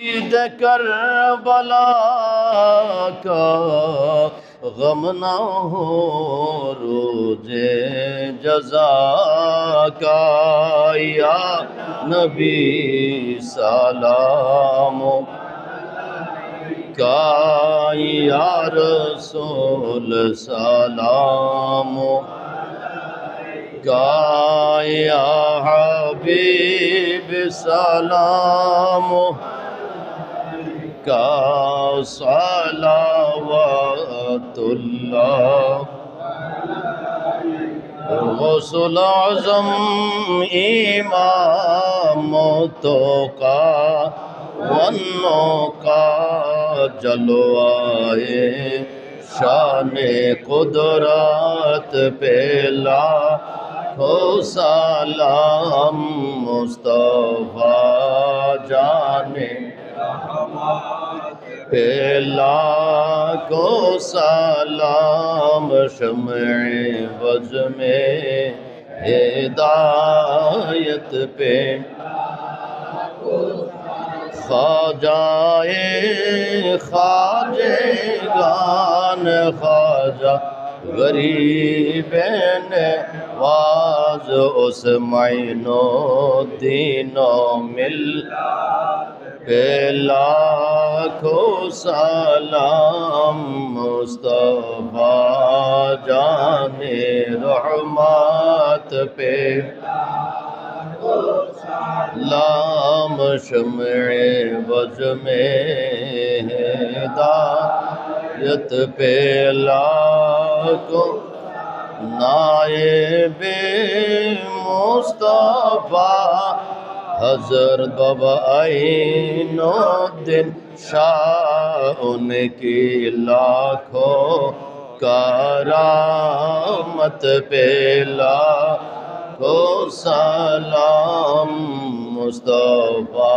Eid Karbala का गम न हो रोजे जज़ा का या नबी सलाम का या रसूल सलाम का या हबीब सलाम का सलावतुल्लाह गौसुल आज़म इमामतों का वन्नों का जलवाए शाने कुदरत पेला हो सलाम मुस्तफा जाने पेला को सलाम शम्ए वज में हिदायत पे ख्वाजाए ख्वाजेगान ख्वाजा गरीब नवाज उस मायनो दीनो मिल पेला को सलाम मुस्तफा जाने रहमत पे लाम शम्ए वज में हिदायत पेला को नायबे मुस्तफा हज़रत बाबा आइनुद्दीन शाह उनकी लाखों करामत पेला को सलाम मुस्तफा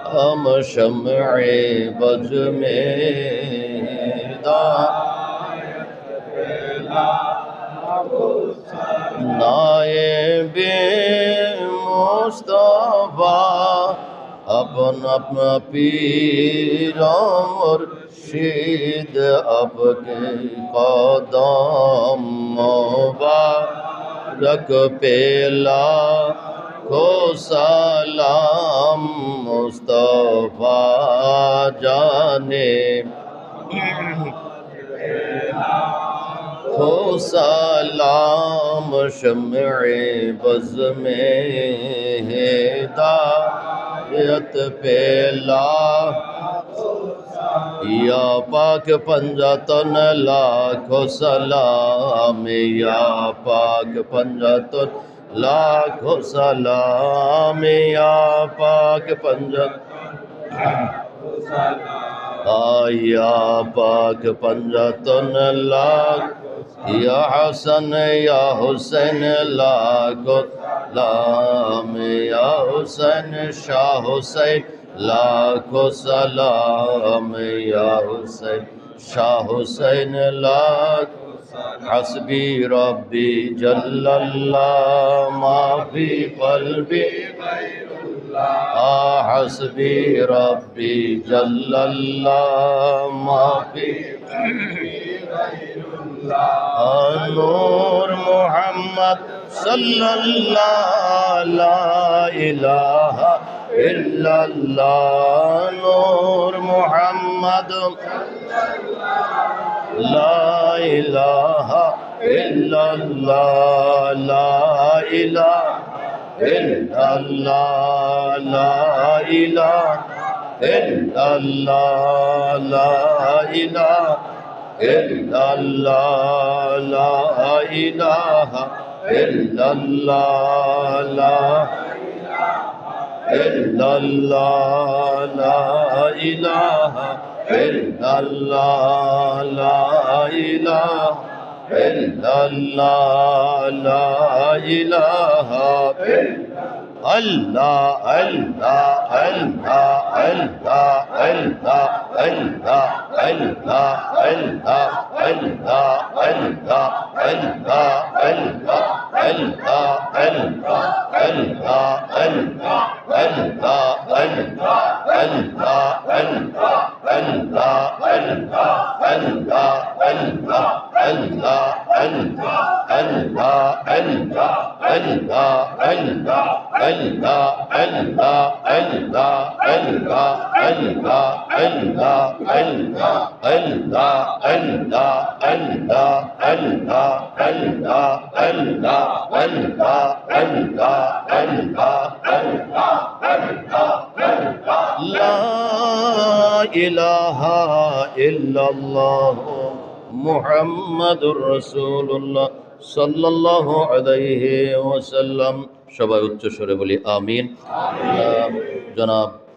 हम शम्ए बज में नायबे मुस्तफा अपन अपना पीर मुर्शिद आपके कदम मुबारक पेला को सलाम मुस्तफा जाने हो सलाम शम्ए बज़ में हिदायत पेला या पाक पंजातन लाखों सलाम या पाक पंजातन लाखों सलाम या पाक या पाक पंजातन लाख या हसन या हुसैन लाखों सलाम या हुसैन शाह हुसैन लाखों सलाम या हुसैन शाह हुसैन लाख हस्बी रब्बी जल्लल्लाह माफी क़ल्बी हस्बी रब्बी जल्लल्लाह माफी नूर मुहम्मद सल्लल्लाहु ला इलाहा इल्लल्लाह नूर मुहम्मद ला इलाहा इल्लल्लाह ला इलाहा इल्लल्लाह ला इलाहा इल्लल्लाह ला इलाहा इल्लल्लाह ला इलाहा इल्लल्लाह ला इल्लल्लाह ला इलाहा इल्लल्लाह ला इलाहा इल्लल्लाह ला इलाहा अल्लाह अल्लाह अल्लाह अल्लाह अल्लाह अल्लाह अल्लाह अल्लाह अल्लाह अल्लाह अल्लाह अल्लाह ইলাহা ইল্লাল্লাহ মুহাম্মাদুর রাসূলুল্লাহ সাল্লাল্লাহু আলাইহি ওয়াসাল্লাম। সবাই উচ্চ স্বরে বলি আমিন। জনাব